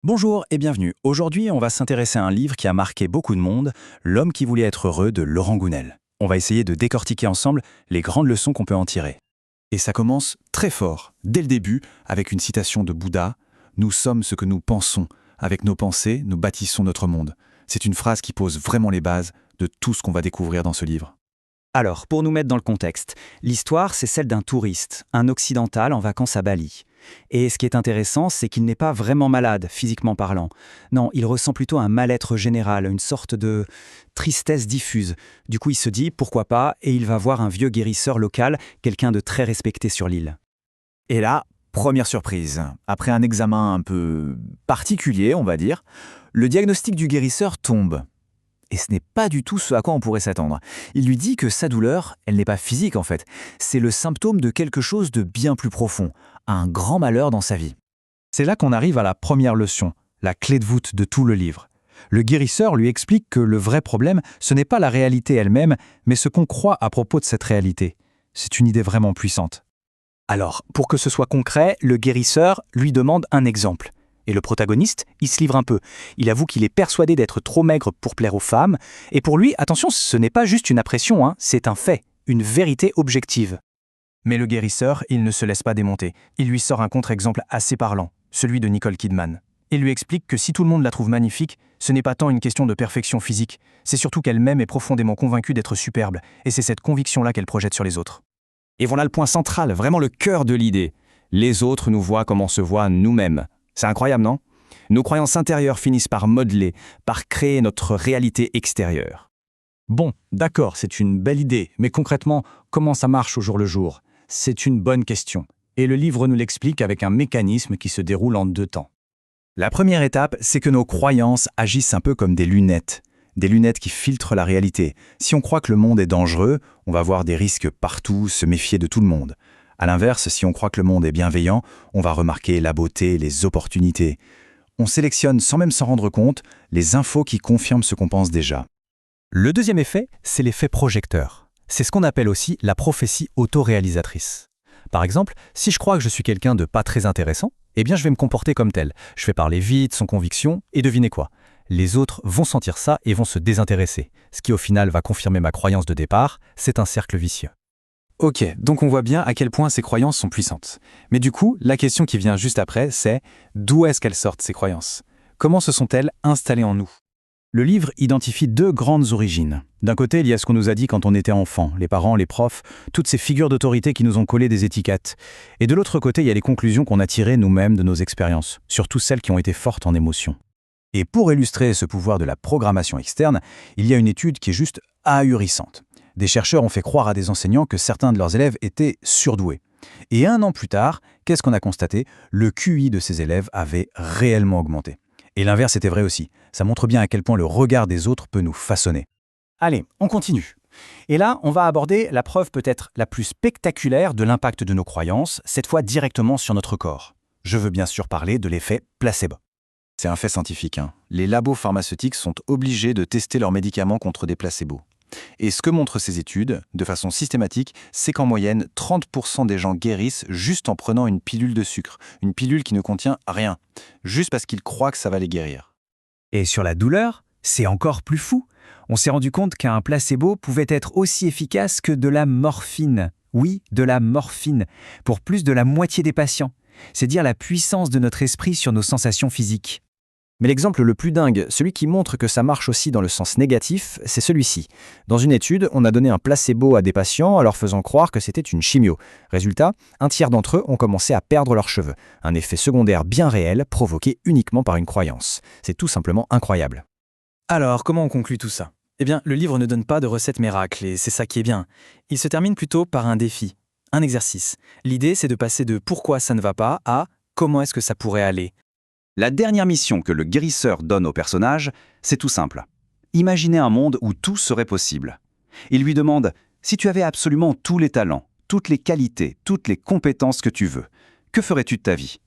Bonjour et bienvenue. Aujourd'hui, on va s'intéresser à un livre qui a marqué beaucoup de monde, L'homme qui voulait être heureux de Laurent Gounel. On va essayer de décortiquer ensemble les grandes leçons qu'on peut en tirer. Et ça commence très fort, dès le début, avec une citation de Bouddha. Nous sommes ce que nous pensons. Avec nos pensées, nous bâtissons notre monde. C'est une phrase qui pose vraiment les bases de tout ce qu'on va découvrir dans ce livre. Alors, pour nous mettre dans le contexte, l'histoire, c'est celle d'un touriste, un occidental en vacances à Bali. Et ce qui est intéressant, c'est qu'il n'est pas vraiment malade, physiquement parlant. Non, il ressent plutôt un mal-être général, une sorte de tristesse diffuse. Du coup, il se dit, pourquoi pas, et il va voir un vieux guérisseur local, quelqu'un de très respecté sur l'île. Et là, première surprise. Après un examen un peu particulier, on va dire, le diagnostic du guérisseur tombe. Et ce n'est pas du tout ce à quoi on pourrait s'attendre. Il lui dit que sa douleur, elle n'est pas physique en fait. C'est le symptôme de quelque chose de bien plus profond, un grand malheur dans sa vie. C'est là qu'on arrive à la première leçon, la clé de voûte de tout le livre. Le guérisseur lui explique que le vrai problème, ce n'est pas la réalité elle-même, mais ce qu'on croit à propos de cette réalité. C'est une idée vraiment puissante. Alors, pour que ce soit concret, le guérisseur lui demande un exemple. Et le protagoniste, il se livre un peu. Il avoue qu'il est persuadé d'être trop maigre pour plaire aux femmes. Et pour lui, attention, ce n'est pas juste une impression, c'est un fait, une vérité objective. Mais le guérisseur, il ne se laisse pas démonter. Il lui sort un contre-exemple assez parlant, celui de Nicole Kidman. Il lui explique que si tout le monde la trouve magnifique, ce n'est pas tant une question de perfection physique, c'est surtout qu'elle-même est profondément convaincue d'être superbe, et c'est cette conviction-là qu'elle projette sur les autres. Et voilà le point central, vraiment le cœur de l'idée. Les autres nous voient comme on se voit nous-mêmes. C'est incroyable, non ? Nos croyances intérieures finissent par modeler, par créer notre réalité extérieure. Bon, d'accord, c'est une belle idée, mais concrètement, comment ça marche au jour le jour ? C'est une bonne question. Et le livre nous l'explique avec un mécanisme qui se déroule en 2 temps. La première étape, c'est que nos croyances agissent un peu comme des lunettes qui filtrent la réalité. Si on croit que le monde est dangereux, on va voir des risques partout, se méfier de tout le monde. À l'inverse, si on croit que le monde est bienveillant, on va remarquer la beauté, les opportunités. On sélectionne sans même s'en rendre compte les infos qui confirment ce qu'on pense déjà. Le deuxième effet, c'est l'effet projecteur. C'est ce qu'on appelle aussi la prophétie autoréalisatrice. Par exemple, si je crois que je suis quelqu'un de pas très intéressant, eh bien je vais me comporter comme tel. Je vais parler vite, sans conviction, et devinez quoi ? Les autres vont sentir ça et vont se désintéresser. Ce qui au final va confirmer ma croyance de départ, c'est un cercle vicieux. Ok, donc on voit bien à quel point ces croyances sont puissantes. Mais du coup, la question qui vient juste après, c'est d'où est-ce qu'elles sortent ces croyances ? Comment se sont-elles installées en nous ? Le livre identifie 2 grandes origines. D'un côté, il y a ce qu'on nous a dit quand on était enfant, les parents, les profs, toutes ces figures d'autorité qui nous ont collé des étiquettes. Et de l'autre côté, il y a les conclusions qu'on a tirées nous-mêmes de nos expériences, surtout celles qui ont été fortes en émotion. Et pour illustrer ce pouvoir de la programmation externe, il y a une étude qui est juste ahurissante. Des chercheurs ont fait croire à des enseignants que certains de leurs élèves étaient surdoués. Et 1 an plus tard, qu'est-ce qu'on a constaté ? Le QI de ces élèves avait réellement augmenté. Et l'inverse était vrai aussi. Ça montre bien à quel point le regard des autres peut nous façonner. Allez, on continue. Et là, on va aborder la preuve peut-être la plus spectaculaire de l'impact de nos croyances, cette fois directement sur notre corps. Je veux bien sûr parler de l'effet placebo. C'est un fait scientifique. Les labos pharmaceutiques sont obligés de tester leurs médicaments contre des placebos. Et ce que montrent ces études, de façon systématique, c'est qu'en moyenne, 30% des gens guérissent juste en prenant une pilule de sucre, une pilule qui ne contient rien, juste parce qu'ils croient que ça va les guérir. Et sur la douleur, c'est encore plus fou. On s'est rendu compte qu'un placebo pouvait être aussi efficace que de la morphine. Oui, de la morphine, pour plus de la moitié des patients. C'est dire la puissance de notre esprit sur nos sensations physiques. Mais l'exemple le plus dingue, celui qui montre que ça marche aussi dans le sens négatif, c'est celui-ci. Dans une étude, on a donné un placebo à des patients en leur faisant croire que c'était une chimio. Résultat, 1/3 d'entre eux ont commencé à perdre leurs cheveux. Un effet secondaire bien réel, provoqué uniquement par une croyance. C'est tout simplement incroyable. Alors, comment on conclut tout ça ? Eh bien, le livre ne donne pas de recette miracle, et c'est ça qui est bien. Il se termine plutôt par un défi, un exercice. L'idée, c'est de passer de « pourquoi ça ne va pas » à « comment est-ce que ça pourrait aller ?» La dernière mission que le guérisseur donne au personnage, c'est tout simple. Imaginez un monde où tout serait possible. Il lui demande « Si tu avais absolument tous les talents, toutes les qualités, toutes les compétences que tu veux, que ferais-tu de ta vie ?»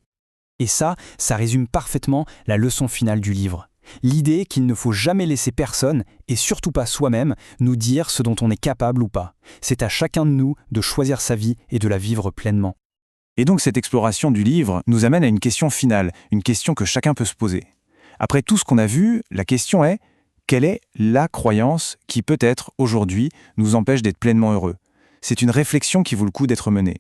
Et ça résume parfaitement la leçon finale du livre. L'idée qu'il ne faut jamais laisser personne, et surtout pas soi-même, nous dire ce dont on est capable ou pas. C'est à chacun de nous de choisir sa vie et de la vivre pleinement. Et donc cette exploration du livre nous amène à une question finale, une question que chacun peut se poser. Après tout ce qu'on a vu, la question est: quelle est la croyance qui peut-être aujourd'hui nous empêche d'être pleinement heureux? C'est une réflexion qui vaut le coup d'être menée.